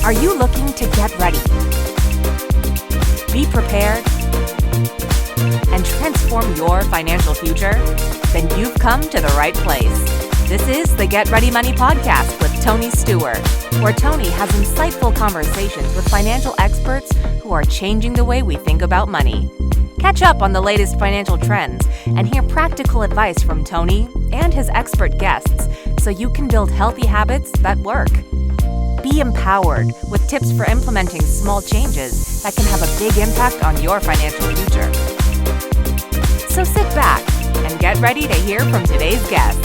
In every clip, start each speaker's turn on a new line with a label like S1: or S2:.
S1: Are you looking to get ready, be prepared, and transform your financial future? Then you've come to the right place. This is the Get Ready Money podcast with Tony Stewart, where Tony has insightful conversations with financial experts who are changing the way we think about money. Catch up on the latest financial trends and hear practical advice from Tony and his expert guests so you can build healthy habits that work. Be empowered with tips for implementing small changes that can have a big impact on your financial future. So sit back and get ready to hear from today's guest.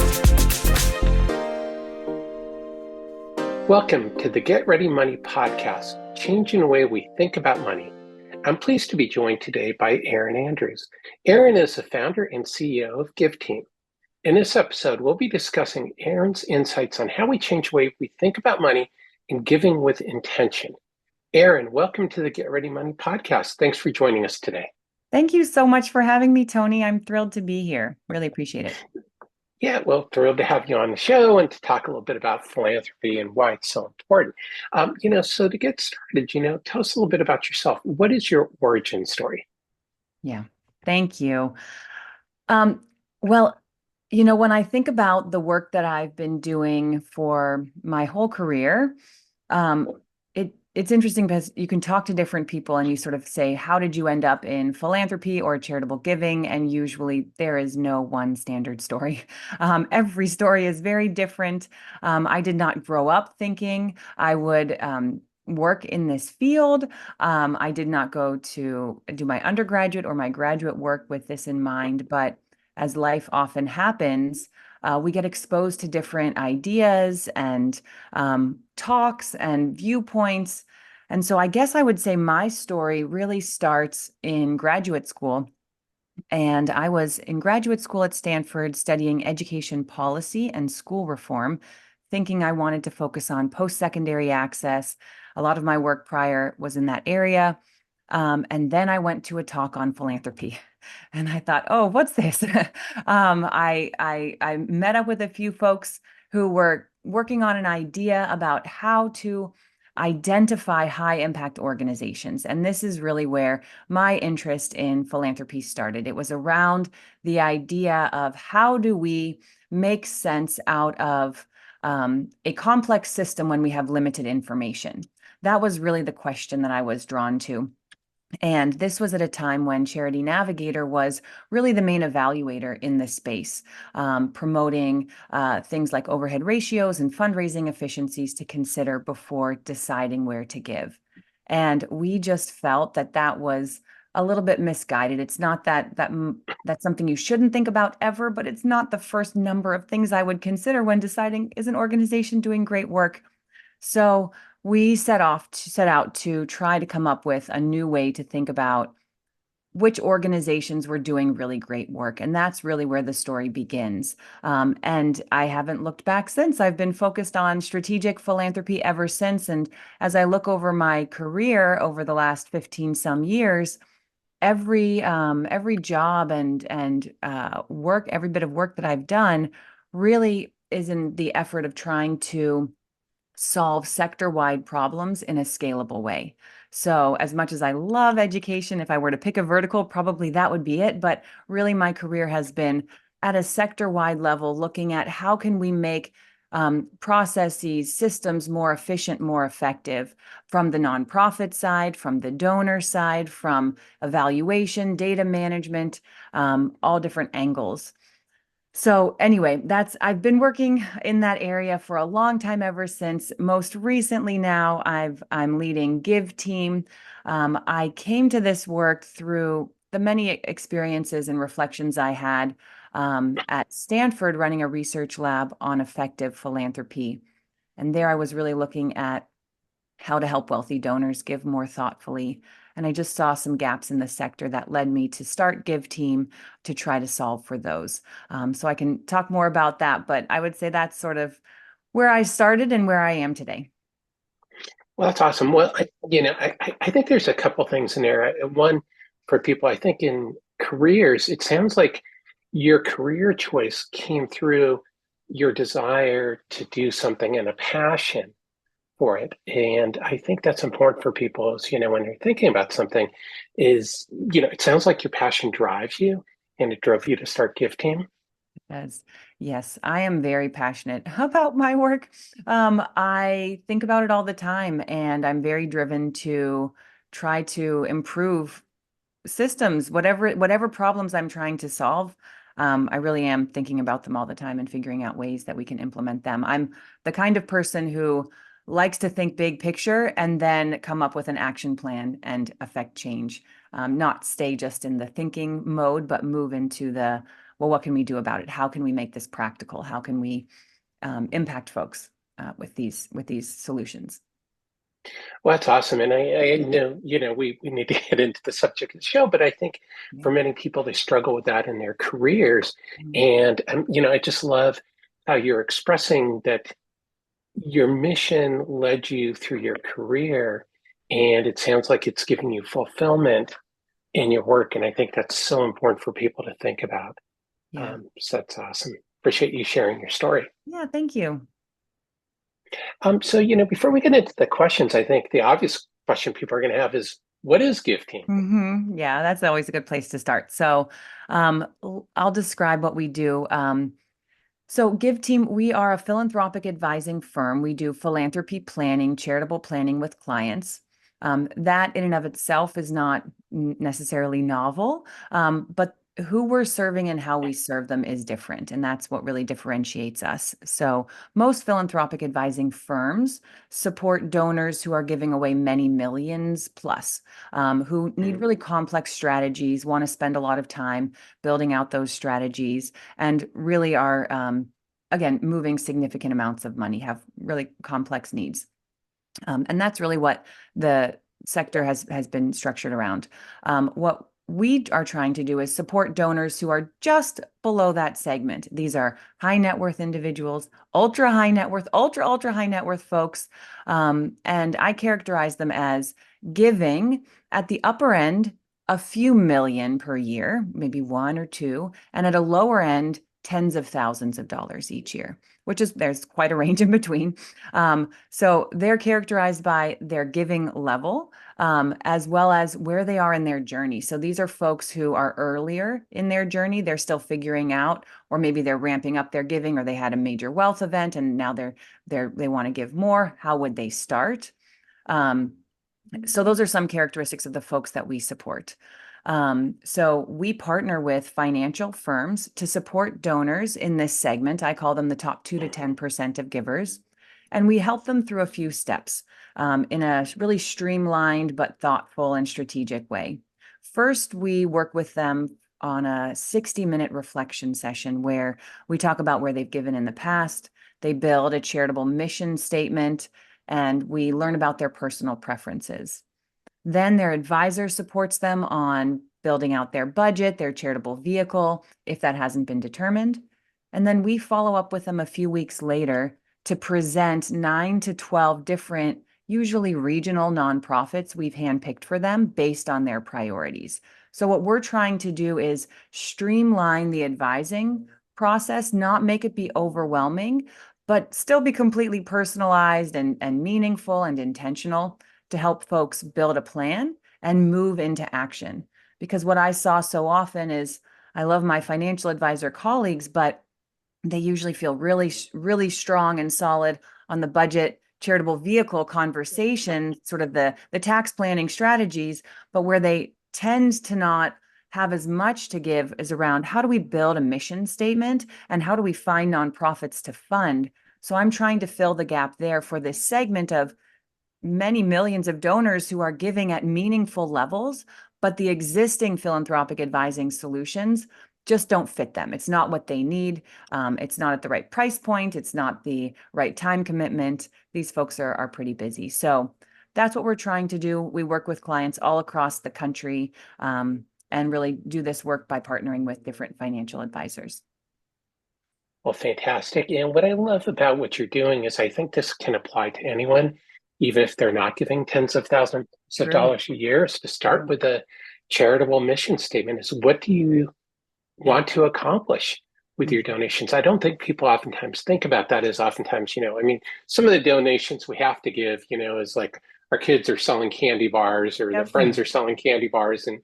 S2: Welcome to the Get Ready Money podcast, changing the way we think about money. I'm pleased to be joined today by Erinn Andrews. Erinn is the founder and CEO of GiveTeam. In this episode, we'll be discussing Erinn's insights on how we change the way we think about money and giving with intention. Erinn, welcome to the Get Ready Money podcast. Thanks for joining us today.
S3: Thank you so much for having me, Tony. I'm thrilled to be here. Really appreciate it.
S2: Yeah, well, thrilled to have you on the show and to talk a little bit about philanthropy and why it's so important. So to get started, tell us a little bit about yourself. What is your origin story?
S3: Yeah, thank you. When I think about the work that I've been doing for my whole career, it's interesting because you can talk to different people and you sort of say, how did you end up in philanthropy or charitable giving? And usually there is no one standard story. Every story is very different. I did not grow up thinking I would work in this field. I did not go to do my undergraduate or my graduate work with this in mind, but as life often happens, we get exposed to different ideas and talks and viewpoints. And so I guess I would say my story really starts in graduate school. And I was in graduate school at Stanford studying education policy and school reform, thinking I wanted to focus on post-secondary access. A lot of my work prior was in that area. And then I went to a talk on philanthropy. And I thought, oh, what's this? I met up with a few folks who were working on an idea about how to identify high impact organizations. And this is really where my interest in philanthropy started. It was around the idea of how do we make sense out of a complex system when we have limited information. That was really the question that I was drawn to. And this was at a time when Charity Navigator was really the main evaluator in this space, promoting things like overhead ratios and fundraising efficiencies to consider before deciding where to give. And we just felt that that was a little bit misguided. It's not that's something you shouldn't think about ever, but it's not the first number of things I would consider when deciding, is an organization doing great work? So we set out to try to come up with a new way to think about which organizations were doing really great work. And that's really where the story begins. And I haven't looked back since. I've been focused on strategic philanthropy ever since. And as I look over my career over the last 15 some years, every job and work, every bit of work that I've done really is in the effort of trying to solve sector-wide problems in a scalable way. So as much as I love education, if I were to pick a vertical, probably that would be it. But really my career has been at a sector-wide level, looking at how can we make processes, systems more efficient, more effective from the nonprofit side, from the donor side, from evaluation, data management, all different angles. So anyway, I've been working in that area for a long time, ever since. Most recently now, I'm leading GiveTeam. I came to this work through the many experiences and reflections I had at Stanford running a research lab on effective philanthropy. And there I was really looking at how to help wealthy donors give more thoughtfully. And I just saw some gaps in the sector that led me to start GiveTeam to try to solve for those. So I can talk more about that, but I would say that's sort of where I started and where I am today.
S2: Well, that's awesome. Well, I think there's a couple things in there. One, for people, I think in careers, it sounds like your career choice came through your desire to do something and a passion for it. And I think that's important for people is, when you're thinking about something is, it sounds like your passion drives you and it drove you to start GiveTeam.
S3: Yes, yes, I am very passionate about my work. I think about it all the time, and I'm very driven to try to improve systems, whatever problems I'm trying to solve. I really am thinking about them all the time and figuring out ways that we can implement them. I'm the kind of person who likes to think big picture and then come up with an action plan and affect change. Not stay just in the thinking mode, but move into the, well, what can we do about it? How can we make this practical? How can we impact folks with these solutions?
S2: Well, that's awesome. And I know, we need to get into the subject of the show, but I think
S3: Yeah.
S2: for many people, they struggle with that in their careers.
S3: Mm.
S2: And, I just love how you're expressing that your mission led you through your career. And it sounds like it's giving you fulfillment in your work. And I think that's so important for people to think about.
S3: Yeah.
S2: So that's awesome. Appreciate you sharing your story.
S3: Yeah. Thank you.
S2: So, before we get into the questions, I think the obvious question people are going to have is, what is GiveTeam?
S3: Yeah, that's always a good place to start. So I'll describe what we do. So GiveTeam, we are a philanthropic advising firm. We do philanthropy planning, charitable planning with clients. That in and of itself is not necessarily novel, but who we're serving and how we serve them is different. And that's what really differentiates us. So most philanthropic advising firms support donors who are giving away many millions plus, who need really complex strategies, want to spend a lot of time building out those strategies, and really are, again, moving significant amounts of money, have really complex needs. And that's really what the sector has been structured around. What we are trying to do is support donors who are just below that segment. These are high net worth individuals, ultra high net worth, ultra high net worth folks. And I characterize them as giving at the upper end a few million per year, maybe one or two, and at a lower end, tens of thousands of dollars each year, which is, there's quite a range in between. So they're characterized by their giving level, as well as where they are in their journey. So these are folks who are earlier in their journey. They're still figuring out, or maybe they're ramping up their giving, or they had a major wealth event and now they want to give more. How would they start? So those are some characteristics of the folks that we support. So we partner with financial firms to support donors in this segment. I call them the top 2 to 10% of givers. And we help them through a few steps in a really streamlined but thoughtful and strategic way. First, we work with them on a 60-minute reflection session where we talk about where they've given in the past. They build a charitable mission statement, and we learn about their personal preferences. Then their advisor supports them on building out their budget, their charitable vehicle, if that hasn't been determined. And then we follow up with them a few weeks later to present 9 to 12 different, usually regional nonprofits we've handpicked for them based on their priorities. So what we're trying to do is streamline the advising process, not make it be overwhelming, but still be completely personalized and meaningful and intentional to help folks build a plan and move into action. Because what I saw so often is, I love my financial advisor colleagues, but they usually feel really, really strong and solid on the budget, charitable vehicle conversation, sort of the tax planning strategies, but where they tend to not have as much to give is around how do we build a mission statement and how do we find nonprofits to fund. So I'm trying to fill the gap there for this segment of many millions of donors who are giving at meaningful levels, but the existing philanthropic advising solutions just don't fit them. It's not what they need. It's not at the right price point. It's not the right time commitment. These folks are pretty busy. So that's what we're trying to do. We work with clients all across the country and really do this work by partnering with different financial advisors.
S2: Well, fantastic. And what I love about what you're doing is I think this can apply to anyone, even if they're not giving tens of thousands of dollars a year, is to start with a charitable mission statement. Is what do you want to accomplish? with your donations. I don't think people oftentimes think about that as oftentimes, I mean, some of the donations we have to give, is like our kids are selling candy bars or their
S3: Yep.
S2: friends are selling candy bars. And,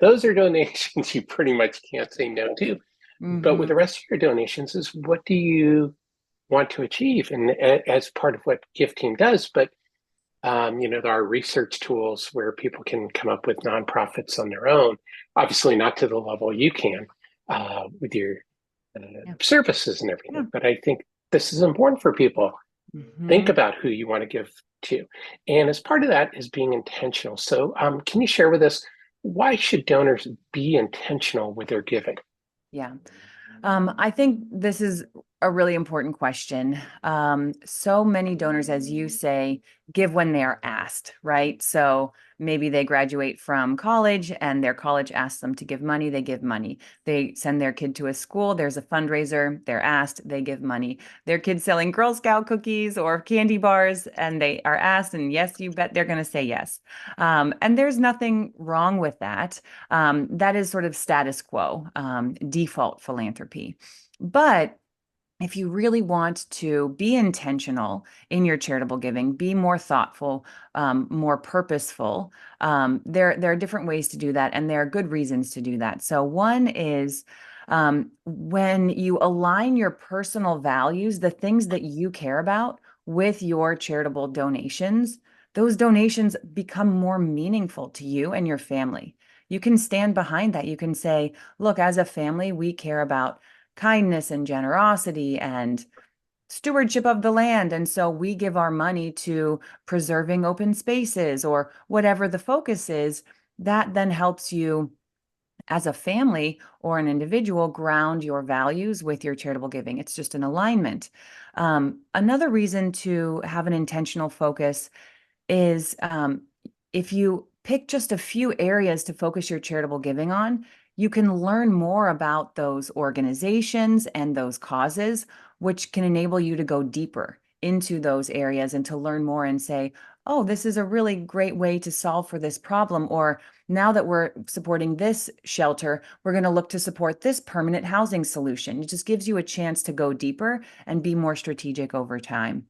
S2: those are donations you pretty much can't say no to. But with
S3: Hmm.
S2: the rest of your donations is what do you want to achieve? And as part of what GiveTeam does, but there are research tools where people can come up with nonprofits on their own, obviously not to the level you can with your
S3: Yeah.
S2: services and
S3: Yeah.
S2: everything. But I think this is important for people. Think
S3: Hmm.
S2: about who you want to give to. And as part of that is being intentional. So can you share with us, why should donors be intentional with their giving?
S3: Yeah. I think this is a really important question. So many donors, as you say, give when they are asked, right? So maybe they graduate from college and their college asks them to give money, they give money. They send their kid to a school, there's a fundraiser, they're asked, they give money. Their kid's selling Girl Scout cookies or candy bars, and they are asked, and yes, you bet they're going to say yes. And there's nothing wrong with that. That is sort of status quo, default philanthropy. But if you really want to be intentional in your charitable giving, be more thoughtful, more purposeful, there are different ways to do that, and there are good reasons to do that. So one is when you align your personal values, the things that you care about, with your charitable donations, those donations become more meaningful to you and your family. You can stand behind that. You can say, look, as a family, we care about kindness and generosity and stewardship of the land. And so we give our money to preserving open spaces or whatever the focus is. That then helps you as a family or an individual ground your values with your charitable giving. It's just an alignment. Another reason to have an intentional focus is if you pick just a few areas to focus your charitable giving on, you can learn more about those organizations and those causes, which can enable you to go deeper into those areas and to learn more and say, oh, this is a really great way to solve for this problem. Or now that we're supporting this shelter, we're going to look to support this permanent housing solution. It just gives you a chance to go deeper and be more strategic over time.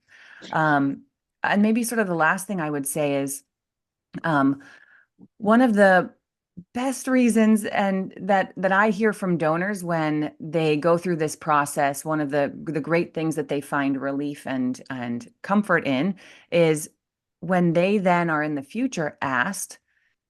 S3: Um, and maybe sort of the last thing I would say is um, one of the best reasons and that I hear from donors when they go through this process, one of the great things that they find relief and comfort in is when they then are in the future asked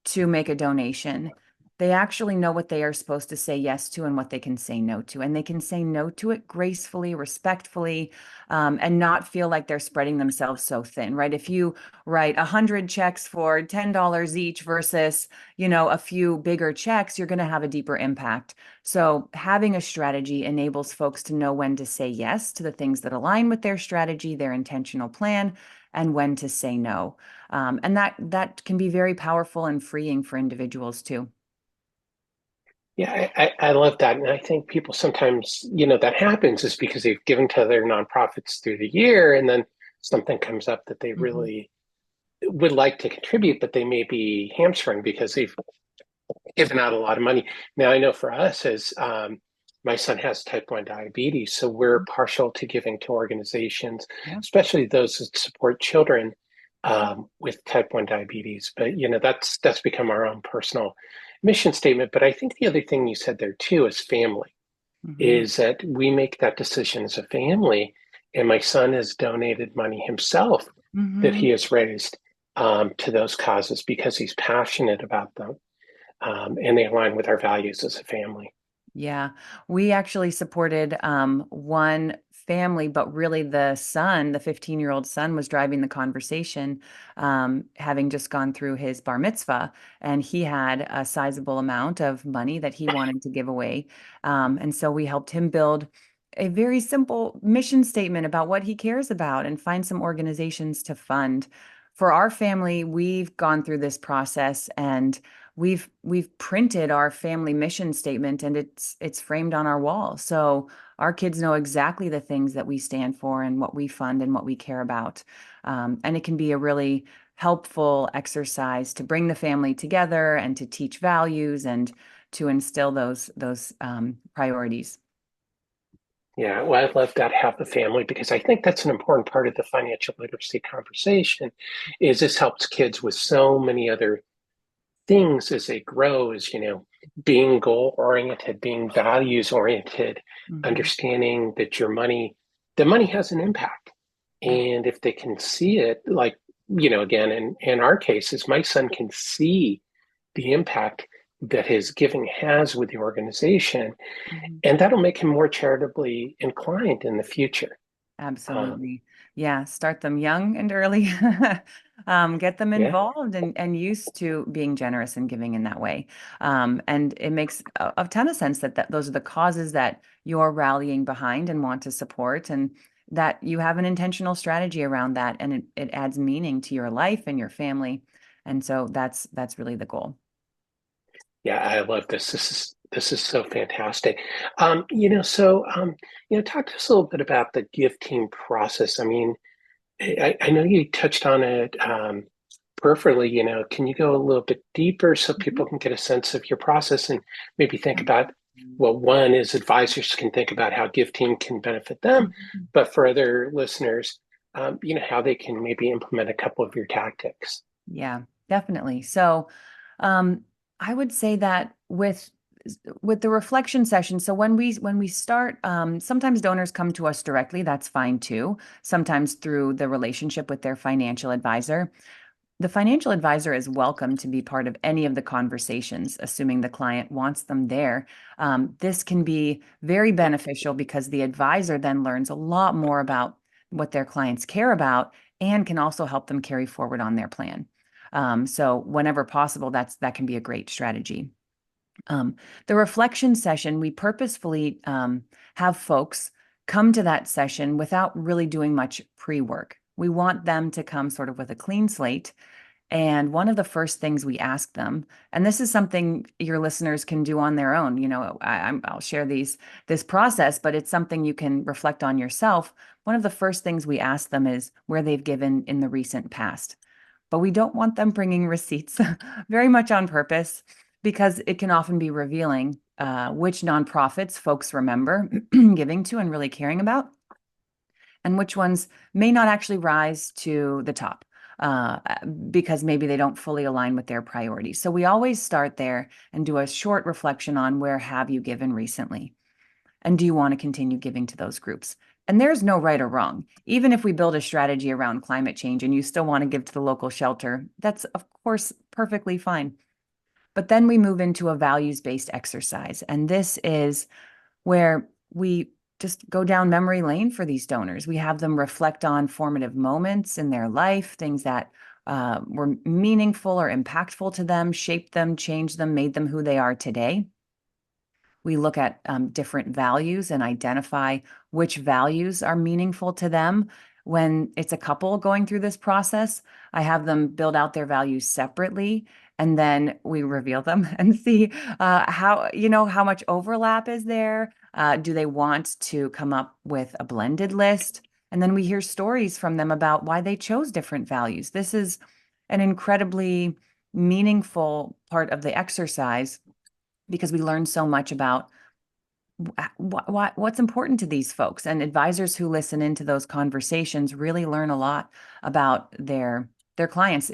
S3: to make a donation, they actually know what they are supposed to say yes to and what they can say no to. And they can say no to it gracefully, respectfully, and not feel like they're spreading themselves so thin, right? If you write 100 checks for $10 each versus, a few bigger checks, you're going to have a deeper impact. So having a strategy enables folks to know when to say yes to the things that align with their strategy, their intentional plan, and when to say no. And that can be very powerful and freeing for individuals too.
S2: Yeah, I love that. And I think people sometimes, that happens is because they've given to their nonprofits through the year, and then something comes up that they
S3: Mhm.
S2: really would like to contribute, but they may be hamstrung because they've given out a lot of money. Now, I know for us, as my son has type 1 diabetes, so we're partial to giving to organizations,
S3: Yeah.
S2: especially those that support children with type 1 diabetes. But, that's become our own personal mission statement. But I think the other thing you said there too is family,
S3: Hmm.
S2: is that we make that decision as a family. And my son has donated money himself that
S3: Hmm.
S2: he has raised to those causes because he's passionate about them, and they align with our values as a family.
S3: Yeah, we actually supported one family, but really the son, the 15-year-old son, was driving the conversation, having just gone through his bar mitzvah, and he had a sizable amount of money that he wanted to give away. And so we helped him build a very simple mission statement about what he cares about and find some organizations to fund. For our family, we've gone through this process and we've printed our family mission statement and it's framed on our wall. So our kids know exactly the things that we stand for and what we fund and what we care about. And it can be a really helpful exercise to bring the family together and to teach values and to instill those priorities.
S2: Yeah, well, I love that half the family because I think that's an important part of the financial literacy conversation is this helps kids with so many other things as they grow, as being goal oriented, being values oriented,
S3: Mhm.
S2: understanding that the money has an impact.
S3: Yeah.
S2: And if they can see it, like, again, in our cases, my son can see the impact that his giving has with the organization,
S3: Mhm.
S2: and that'll make him more charitably inclined in the future. Um,
S3: Absolutely. Yeah, start them young and early. Get them
S2: yeah.
S3: involved and used to being generous and giving in that way. And it makes a ton of sense that those are the causes that you're rallying behind and want to support, and that you have an intentional strategy around that, and it adds meaning to your life and your family. And so that's really the goal.
S2: Yeah, I love this. This is so fantastic. Talk to us a little bit about the Give Team process. I mean, I know you touched on it peripherally. Can you go a little bit deeper so people
S3: Mhm.
S2: can get a sense of your process and maybe think about, well, one is advisors can think about how Give Team can benefit them,
S3: Mhm.
S2: but for other listeners, how they can maybe implement a couple of your tactics.
S3: Yeah, definitely. So, um, I would say that with the reflection session, so when we start, sometimes donors come to us directly. That's fine too. Sometimes through the relationship with their financial advisor. The financial advisor is welcome to be part of any of the conversations, assuming the client wants them there. This can be very beneficial because the advisor then learns a lot more about what their clients care about and can also help them carry forward on their plan. So whenever possible, that can be a great strategy. Um, the reflection session, we purposefully have folks come to that session without really doing much pre-work. We want them to come sort of with a clean slate, and one of the first things we ask them, and this is something your listeners can do on their own, I'll share this process, but it's something you can reflect on yourself. One of the first things we ask them is where they've given in the recent past. But we don't want them bringing receipts, very much on purpose, because it can often be revealing which nonprofits folks remember giving to and really caring about, and which ones may not actually rise to the top uh, because maybe they don't fully align with their priorities. So we always start there and do a short reflection on where have you given recently? And do you want to continue giving to those groups? And there's no right or wrong. Even if we build a strategy around climate change and you still want to give to the local shelter, that's of course perfectly fine. But then we move into a values-based exercise. And this is where we just go down memory lane for these donors. We have them reflect on formative moments in their life, things that were meaningful or impactful to them, shaped them, changed them, made them who they are today. We look at different values and identify which values are meaningful to them. When it's a couple going through this process, I have them build out their values separately, and then we reveal them and see how much overlap is there. Do they want to come up with a blended list? And then we hear stories from them about why they chose different values. This is an incredibly meaningful part of the exercise because we learn so much about what's important to these folks. And advisors who listen into those conversations really learn a lot about their clients.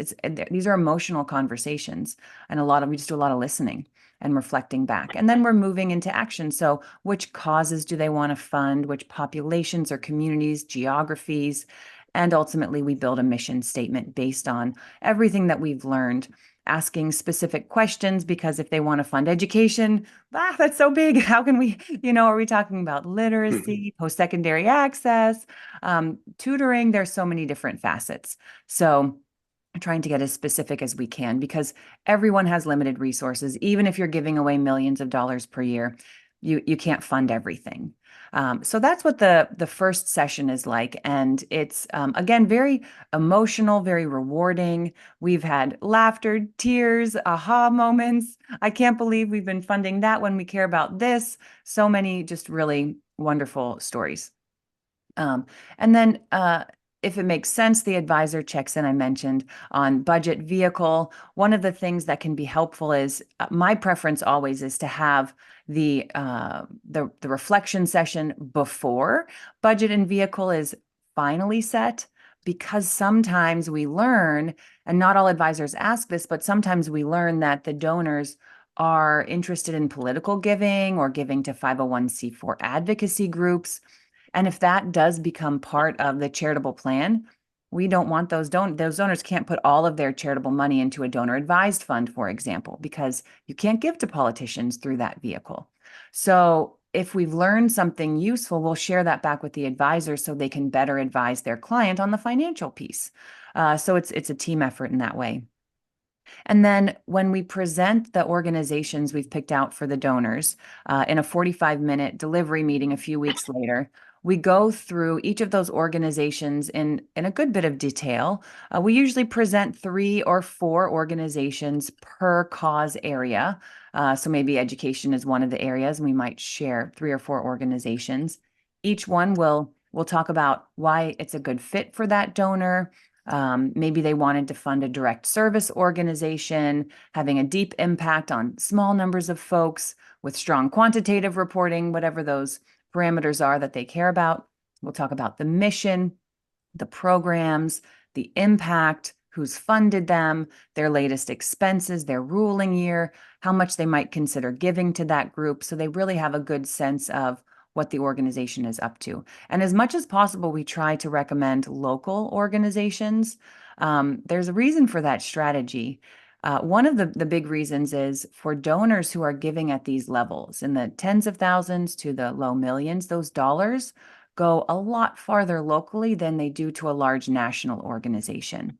S3: These are emotional conversations, and we just do a lot of listening and reflecting back. And then we're moving into action. So which causes do they want to fund? Which populations or communities, geographies? And ultimately, we build a mission statement based on everything that we've learned, asking specific questions, because if they want to fund education, that's so big. How can we, are we talking about literacy, post-secondary access, tutoring? There's so many different facets. So trying to get as specific as we can, because everyone has limited resources. Even if you're giving away millions of dollars per year, you can't fund everything. So that's what the first session is like. And it's, again, very emotional, very rewarding. We've had laughter, tears, aha moments. I can't believe we've been funding that when we care about this. So many just really wonderful stories. And then if it makes sense, the advisor checks in, I mentioned, on budget vehicle. One of the things that can be helpful is my preference always is to have the reflection session before budget and vehicle is finally set, because sometimes we learn, and not all advisors ask this, but sometimes we learn that the donors are interested in political giving or giving to 501c4 advocacy groups. And if that does become part of the charitable plan, we don't want those donors can't put all of their charitable money into a donor advised fund, for example, because you can't give to politicians through that vehicle. So if we've learned something useful, we'll share that back with the advisor so they can better advise their client on the financial piece. So it's a team effort in that way. And then when we present the organizations we've picked out for the donors in a 45-minute delivery meeting a few weeks later, we go through each of those organizations in a good bit of detail. We usually present 3 or 4 organizations per cause area. So maybe education is one of the areas, and we might share 3 or 4 organizations. Each one will talk about why it's a good fit for that donor. Maybe they wanted to fund a direct service organization, having a deep impact on small numbers of folks with strong quantitative reporting, whatever those parameters are that they care about. We'll talk about the mission, the programs, the impact, who's funded them, their latest expenses, their ruling year, how much they might consider giving to that group. So they really have a good sense of what the organization is up to. And as much as possible, we try to recommend local organizations. There's a reason for that strategy. One of the big reasons is for donors who are giving at these levels, in the tens of thousands to the low millions, those dollars go a lot farther locally than they do to a large national organization.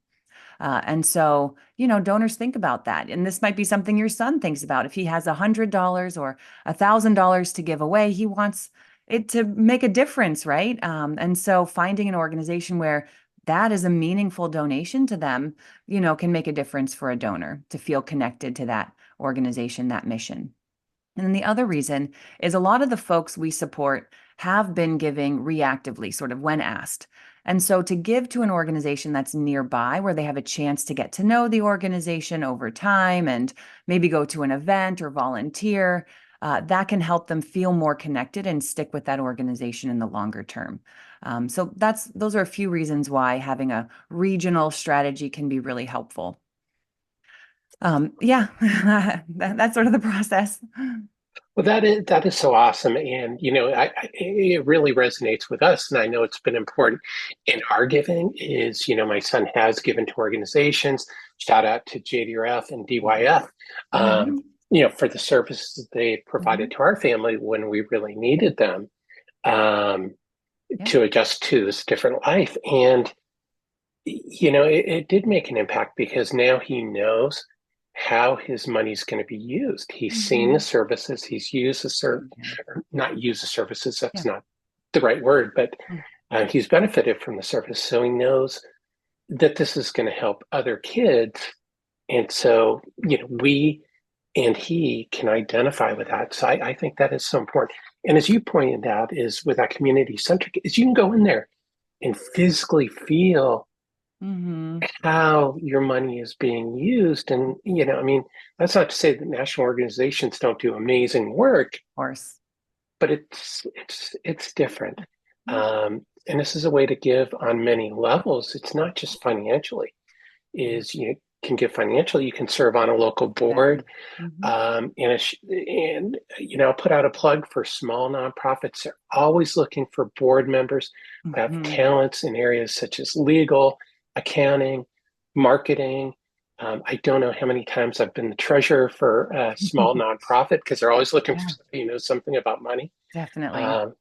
S3: And so, donors think about that. And this might be something your son thinks about. If he has $100 or $1,000 to give away, he wants it to make a difference, right? And so finding an organization where that is a meaningful donation to them, can make a difference for a donor to feel connected to that organization, that mission. And then the other reason is a lot of the folks we support have been giving reactively, sort of when asked. And so to give to an organization that's nearby, where they have a chance to get to know the organization over time and maybe go to an event or volunteer, that can help them feel more connected and stick with that organization in the longer term. So those are a few reasons why having a regional strategy can be really helpful. Yeah, that's sort of the process.
S2: Well, that is so awesome, and it really resonates with us, and I know it's been important in our giving. Is my son has given to organizations. Shout out to JDRF and DYF, for the services they provided to our family when we really needed them to adjust to this different life, and it did make an impact because now he knows how his money's going to be used. He's seen the services, he's used not used the services, that's not the right word, but he's benefited from the service. So he knows that this is going to help other kids. And so, we and he can identify with that. So I think that is so important. And as you pointed out, is with that community centric, is you can go in there and physically feel how your money is being used. And, that's not to say that national organizations don't do amazing work.
S3: Of course.
S2: But it's different. And this is a way to give on many levels. It's not just financially. You can give financially, you can serve on a local board. I'll put out a plug for small nonprofits. They're always looking for board members who have talents in areas such as legal, accounting, marketing. I don't know how many times I've been the treasurer for a small nonprofit because they're always looking for somebody who knows something about money.
S3: Definitely.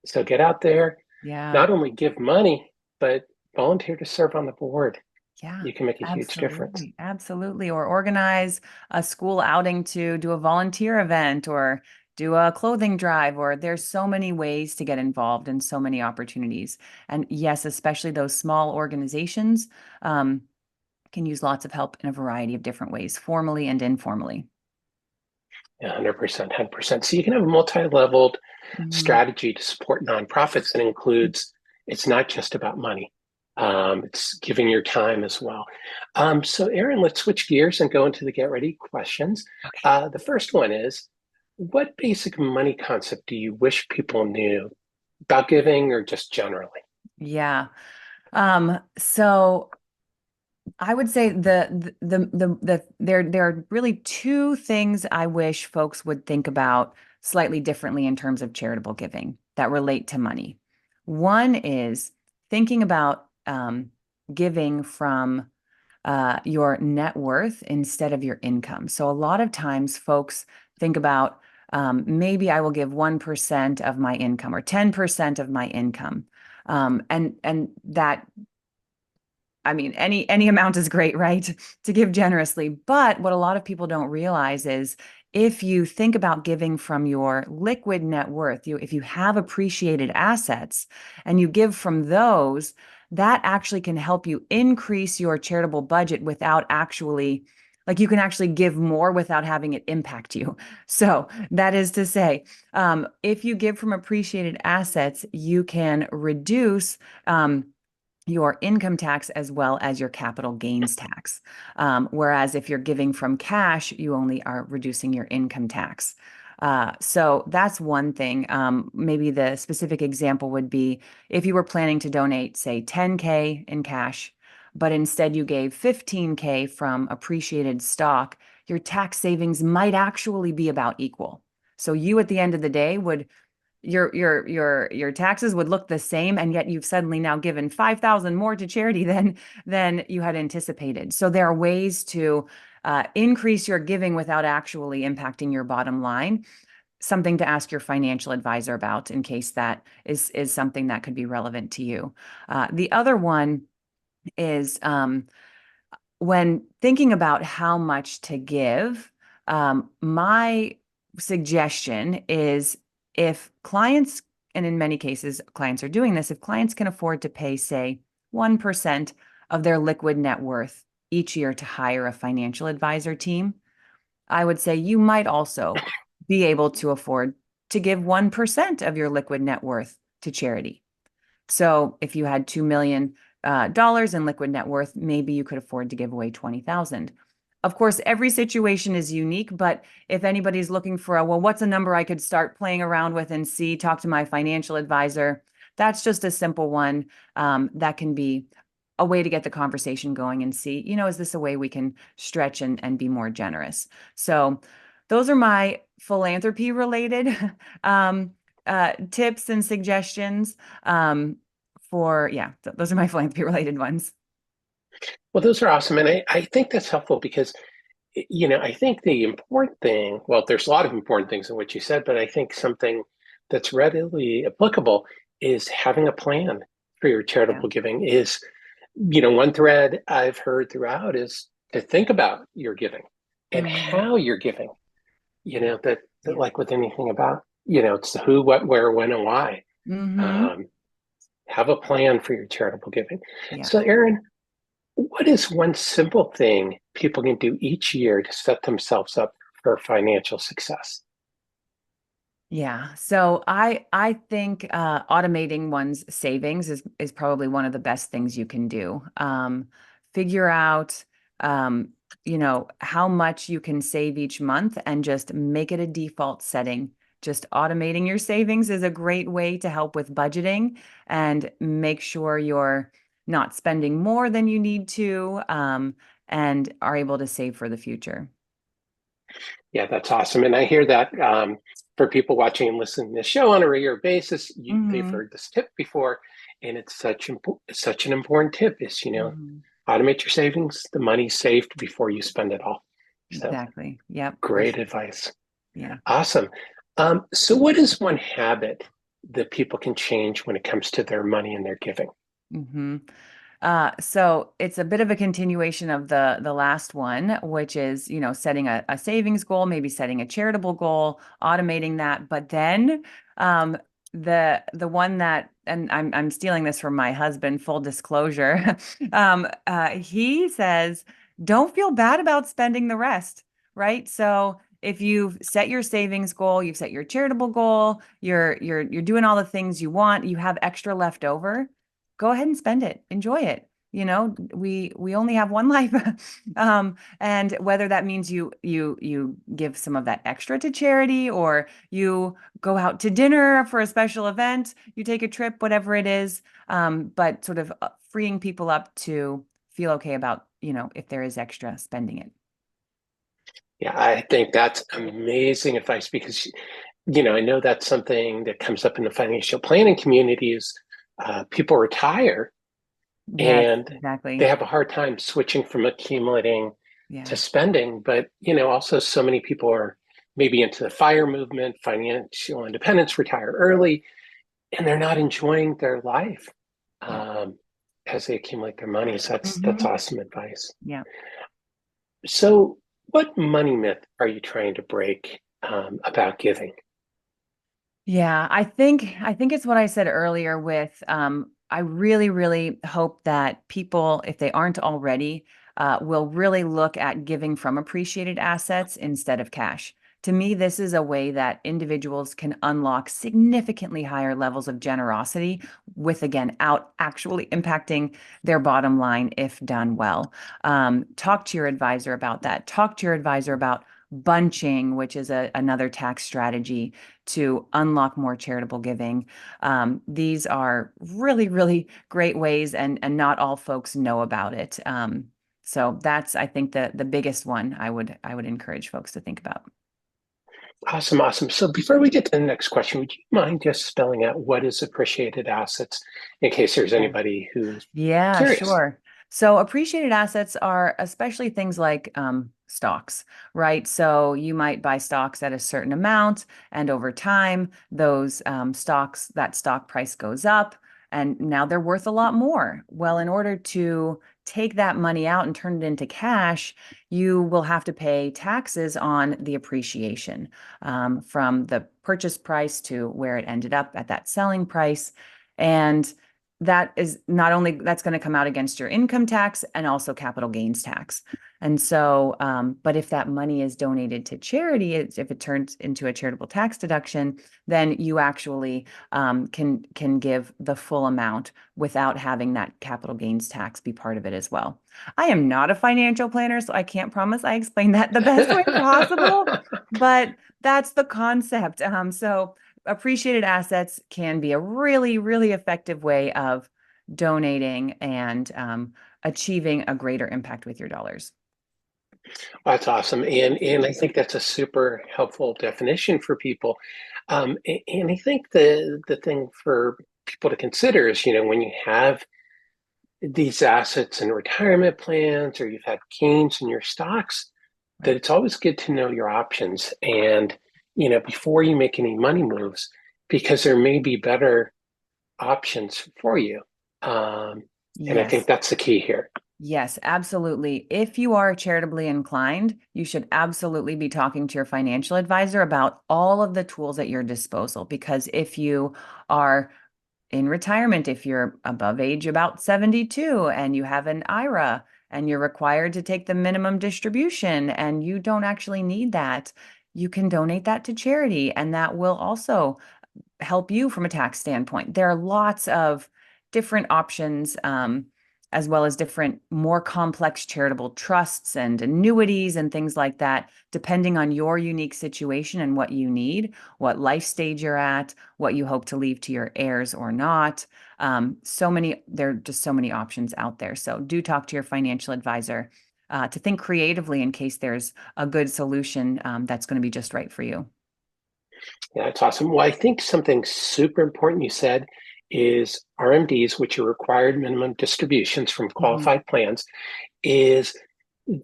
S2: So get out there.
S3: Yeah.
S2: Not only give money, but volunteer to serve on the board.
S3: Yeah.
S2: You can make a huge difference.
S3: Absolutely. Or organize a school outing to do a volunteer event or do a clothing drive, or there's so many ways to get involved and so many opportunities. And yes, especially those small organizations can use lots of help in a variety of different ways, formally and informally.
S2: 100%, 100%. So you can have a multi-leveled strategy to support nonprofits that includes, it's not just about money. It's giving your time as well. So, Erinn, let's switch gears and go into the get ready questions.
S3: Okay.
S2: The first one is, what basic money concept do you wish people knew about giving or just generally?
S3: Yeah. So I would say there are really two things I wish folks would think about slightly differently in terms of charitable giving that relate to money. One is thinking about giving from your net worth instead of your income. So a lot of times folks think about maybe I will give 1% of my income or 10% of my income. And that, I mean, any amount is great, right? To give generously. But what a lot of people don't realize is if you think about giving from your liquid net worth, if you have appreciated assets and you give from those, that actually can help you increase your charitable budget without actually, like you can actually give more without having it impact you. So that is to say, if you give from appreciated assets, you can reduce your income tax as well as your capital gains tax. Whereas if you're giving from cash, you only are reducing your income tax. So that's one thing. Maybe the specific example would be if you were planning to donate, say, 10K in cash, but instead you gave 15K from appreciated stock, your tax savings might actually be about equal. So you at the end of the day would your taxes would look the same, and yet you've suddenly now given 5,000 more to charity than you had anticipated. So there are ways to increase your giving without actually impacting your bottom line. Something to ask your financial advisor about in case that is something that could be relevant to you. The other one is when thinking about how much to give, my suggestion is if clients, and in many cases, clients are doing this, if clients can afford to pay, say, 1% of their liquid net worth each year to hire a financial advisor team, I would say you might also be able to afford to give 1% of your liquid net worth to charity. So if you had $2 million dollars in liquid net worth, maybe you could afford to give away 20,000. Of course, every situation is unique, but if anybody's looking for well, what's a number I could start playing around with and see, talk to my financial advisor, that's just a simple one that can be a way to get the conversation going and see, is this a way we can stretch and be more generous? So those are my philanthropy related tips and suggestions those are my philanthropy related ones.
S2: Well, those are awesome. And I think that's helpful because, I think the important thing, well, there's a lot of important things in what you said, but I think something that's readily applicable is having a plan for your
S3: Yeah.
S2: charitable giving is, one thread I've heard throughout is to think about your giving and
S3: Hmm.
S2: how you're giving, that
S3: Yeah.
S2: like with anything about, it's the who, what, where, when, and why.
S3: Hmm.
S2: Um, have a plan for your charitable giving.
S3: Yeah.
S2: So, Erinn, what is one simple thing people can do each year to set themselves up for financial success?
S3: Yeah. So I think automating one's savings is probably one of the best things you can do. Figure out how much you can save each month and just make it a default setting. Just automating your savings is a great way to help with budgeting and make sure you're not spending more than you need to, and are able to save for the future.
S2: Yeah, that's awesome. And I hear that for people watching and listening to this show on a regular basis, they've
S3: Hmm.
S2: heard this tip before, and it's such an important tip is,
S3: Hmm.
S2: automate your savings, the money's saved before you spend it all. So
S3: Exactly. Yep, for
S2: great
S3: sure.
S2: advice.
S3: Yeah.
S2: Awesome. So what is one habit that people can change when it comes to their money and their giving?
S3: Hmm. So it's a bit of a continuation of the last one, which is, setting a savings goal, maybe setting a charitable goal, automating that. But then the one that, and I'm stealing this from my husband, full disclosure. He says, don't feel bad about spending the rest, right? So if you've set your savings goal, you've set your charitable goal, you're doing all the things you want, you have extra left over, go ahead and spend it, enjoy it. You know, we only have one life. And whether that means you give some of that extra to charity, or you go out to dinner for a special event, you take a trip, whatever it is, but sort of freeing people up to feel okay about, if there is extra, spending it.
S2: Yeah, I think that's amazing advice because, I know that's something that comes up in the financial planning communities. People retire
S3: Yes,
S2: and they
S3: exactly.
S2: have a hard time switching from accumulating to
S3: Yeah.
S2: spending. But, also so many people are maybe into the FIRE movement, financial independence, retire early, and they're not enjoying their life
S3: Yeah.
S2: um, as they accumulate their money. So that's
S3: Hmm.
S2: awesome advice.
S3: Yeah.
S2: So, what money myth are you trying to break about giving?
S3: Yeah, I think it's what I said earlier with I really, really hope that people, if they aren't already, will really look at giving from appreciated assets instead of cash. To me, this is a way that individuals can unlock significantly higher levels of generosity with, again, out actually impacting their bottom line if done well. Talk to your advisor about that. Talk to your advisor about bunching, which is another tax strategy to unlock more charitable giving. These are really, really great ways, and not all folks know about it. So that's, I think, the biggest one I would encourage folks to think about.
S2: Awesome, awesome. So, before we get to the next question, would you mind just spelling out what is appreciated assets in case there's
S3: Yeah.
S2: anybody who's
S3: Yeah,
S2: curious?
S3: sure. So appreciated assets are especially things like stocks, right? So you might buy stocks at a certain amount, and over time, those that stock price goes up, and now they're worth a lot more. Well, in order to take that money out and turn it into cash, you will have to pay taxes on the appreciation, from the purchase price to where it ended up at that selling price. And that is not only that's going to come out against your income tax and also capital gains tax. And so, but if that money is donated to charity, if it turns into a charitable tax deduction, then you actually can give the full amount without having that capital gains tax be part of it as well. I am not a financial planner, so I can't promise I explain that the best way possible, but that's the concept. So appreciated assets can be a really, really effective way of donating and achieving a greater impact with your dollars.
S2: That's awesome, and I think that's a super helpful definition for people. And I think the thing for people to consider is, when you have these assets in retirement plans or you've had gains in your stocks, that
S3: Right.
S2: it's always good to know your options and, before you make any money moves, because there may be better options for you. And I think
S3: Yes.
S2: that's the key here.
S3: Yes, absolutely. If you are charitably inclined, you should absolutely be talking to your financial advisor about all of the tools at your disposal. Because if you are in retirement, if you're above age about 72 and you have an IRA and you're required to take the minimum distribution and you don't actually need that, you can donate that to charity, and that will also help you from a tax standpoint. There are lots of different options, as well as different, more complex charitable trusts and annuities and things like that, depending on your unique situation and what you need, what life stage you're at, what you hope to leave to your heirs or not. There are just so many options out there. So do talk to your financial advisor to think creatively in case there's a good solution that's going to be just right for you.
S2: Yeah, that's awesome. Well, I think something super important you said is RMDs, which are required minimum distributions from
S3: Mhm.
S2: qualified plans, is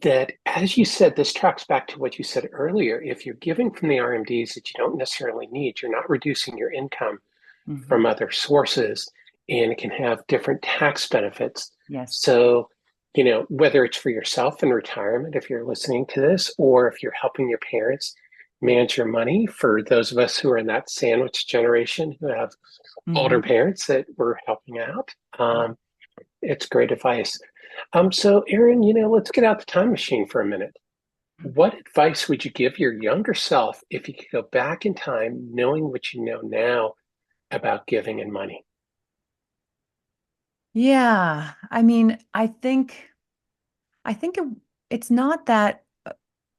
S2: that, as you said, this tracks back to what you said earlier. If you're giving from the RMDs that you don't necessarily need, you're not reducing your income
S3: Mhm.
S2: from other sources, and it can have different tax benefits.
S3: Yes.
S2: So, whether it's for yourself in retirement, if you're listening to this, or if you're helping your parents manage your money, for those of us who are in that sandwich generation who have older
S3: Mhm.
S2: parents that we're helping out, it's great advice. So, Erinn, let's get out the time machine for a minute. What advice would you give your younger self if you could go back in time, knowing what you know now about giving and money?
S3: Yeah. I mean, I think it's not that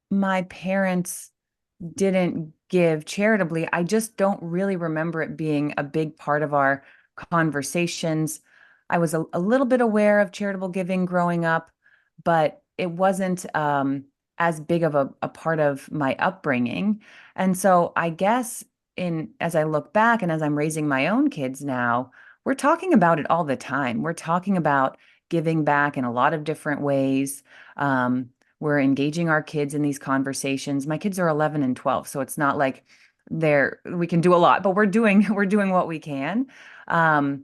S3: my parents didn't give charitably. I just don't really remember it being a big part of our conversations. I was a little bit aware of charitable giving growing up, but it wasn't as big of a part of my upbringing. And so I guess in as I look back and as I'm raising my own kids now, we're talking about it all the time. We're talking about giving back in a lot of different ways. We're engaging our kids in these conversations. My kids are 11 and 12, so it's not like we can do a lot, but we're doing what we can. Um,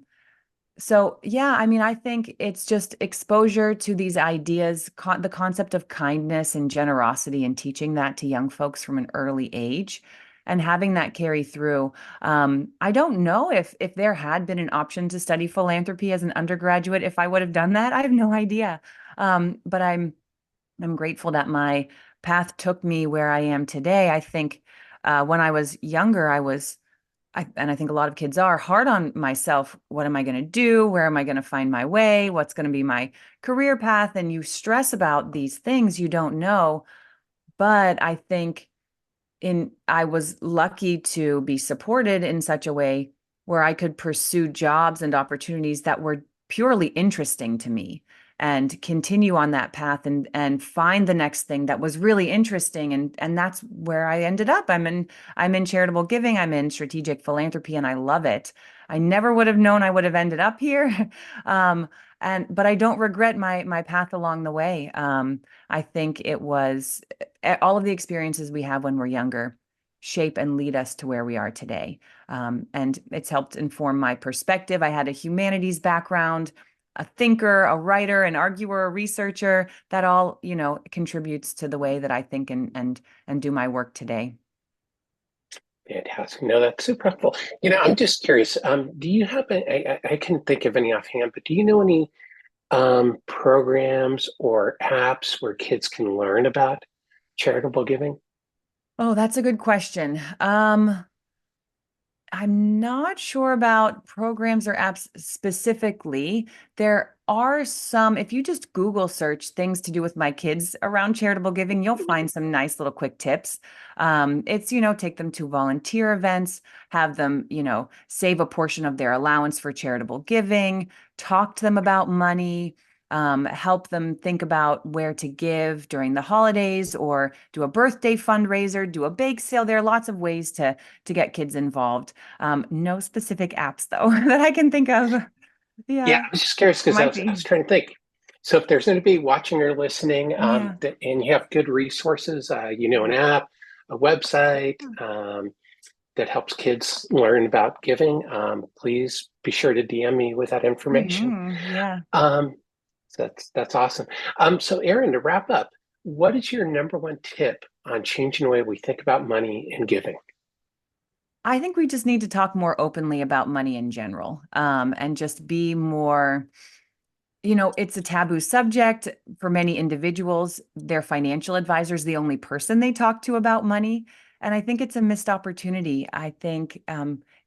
S3: so yeah, I mean, I think it's just exposure to these ideas, the concept of kindness and generosity, and teaching that to young folks from an early age, and having that carry through. I don't know if there had been an option to study philanthropy as an undergraduate, if I would have done that. I have no idea. But I'm grateful that my path took me where I am today. I think when I was younger, and I think a lot of kids are hard on myself. What am I going to do? Where am I going to find my way? What's going to be my career path? And you stress about these things you don't know. But I think I was lucky to be supported in such a way where I could pursue jobs and opportunities that were purely interesting to me, and continue on that path and find the next thing that was really interesting, and that's where I ended up. I'm in charitable giving, I'm in strategic philanthropy, and I love it. I never would have known I would have ended up here. um but I don't regret my path along the way. I think it was all of the experiences we have when we're younger shape and lead us to where we are today. And it's helped inform my perspective. I had a humanities background, a thinker, a writer, an arguer, a researcher. That all, contributes to the way that I think and do my work today.
S2: Fantastic. No, that's super helpful. I'm just curious. Do you have I can't think of any offhand, but do you know any programs or apps where kids can learn about charitable giving?
S3: Oh, that's a good question. I'm not sure about programs or apps specifically. There are some, if you just Google search things to do with my kids around charitable giving, you'll find some nice little quick tips. It's, take them to volunteer events, have them, save a portion of their allowance for charitable giving, talk to them about money, help them think about where to give during the holidays, or do a birthday fundraiser, do a bake sale. There are lots of ways to get kids involved. No specific apps though that I can think of.
S2: Yeah,
S3: Yeah,
S2: I was just curious
S3: there
S2: because I
S3: might
S2: was, I
S3: be.
S2: was trying to think. So if there's going to be watching or listening,
S3: Yeah.
S2: and you have good resources, an app, a website that helps kids learn about giving, please be sure to DM me with that information.
S3: Yeah.
S2: Um, so that's awesome. So Erinn, to wrap up, what is your number one tip on changing the way we think about money and giving?
S3: I think we just need to talk more openly about money in general, and just be more. It's a taboo subject for many individuals. Their financial advisor is the only person they talk to about money. And I think it's a missed opportunity. I think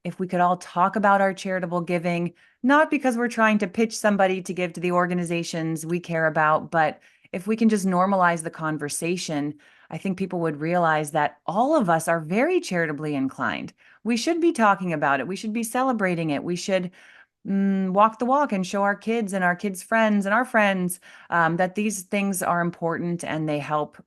S3: if we could all talk about our charitable giving, not because we're trying to pitch somebody to give to the organizations we care about, but if we can just normalize the conversation, I think people would realize that all of us are very charitably inclined. We should be talking about it. We should be celebrating it. We should walk the walk and show our kids and our kids' friends and our friends that these things are important, and they help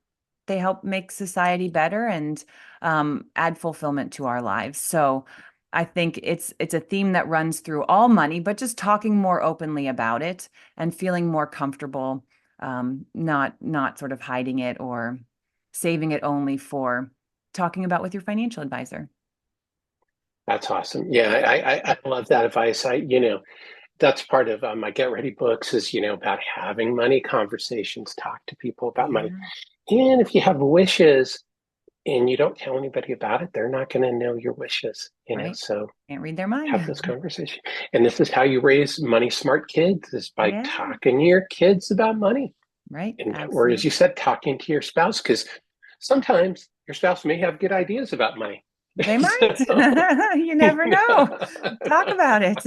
S3: make society better, and add fulfillment to our lives. So I think it's a theme that runs through all money, but just talking more openly about it and feeling more comfortable, not sort of hiding it or saving it only for talking about with your financial advisor.
S2: That's awesome. Yeah, I love that advice. That's part of my Get Ready books is, about having money conversations, talk to people about money.
S3: Yeah,
S2: And if you have wishes and you don't tell anybody about it, they're not going to know your wishes,
S3: right.
S2: so
S3: Can't read their mind.
S2: have this conversation. And this is how you raise money smart kids is by
S3: Yeah,
S2: talking to your kids about money.
S3: right.
S2: Or as you
S3: Absolutely.
S2: said, talking to your spouse, because sometimes your spouse may have good ideas about money.
S3: They might.
S2: So,
S3: You never know. Talk about it.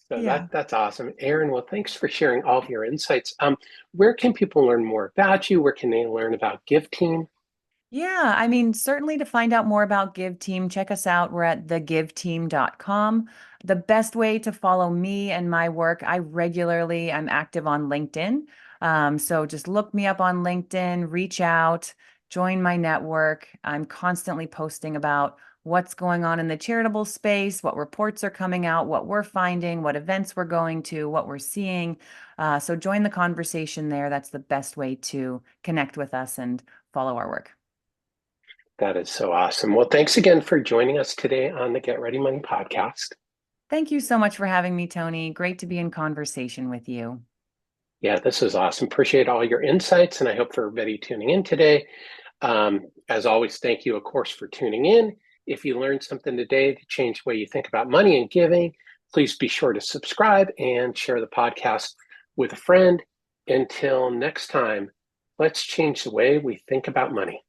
S2: So
S3: Yeah.
S2: that's awesome. Erinn, well, thanks for sharing all of your insights. Where can people learn more about you? Where can they learn about GiveTeam?
S3: Yeah, I mean, certainly to find out more about GiveTeam, check us out. We're at thegiveteam.com. The best way to follow me and my work, I'm active on LinkedIn. So just look me up on LinkedIn, reach out, join my network. I'm constantly posting about what's going on in the charitable space, what reports are coming out, what we're finding, what events we're going to, what we're seeing. So join the conversation there. That's the best way to connect with us and follow our work.
S2: That is so awesome. Well, thanks again for joining us today on the Get Ready Money podcast.
S3: Thank you so much for having me, Tony. Great to be in conversation with you.
S2: Yeah, this was awesome. Appreciate all your insights, and I hope for everybody tuning in today. As always, thank you, of course, for tuning in. If you learned something today to change the way you think about money and giving, please be sure to subscribe and share the podcast with a friend. Until next time, let's change the way we think about money.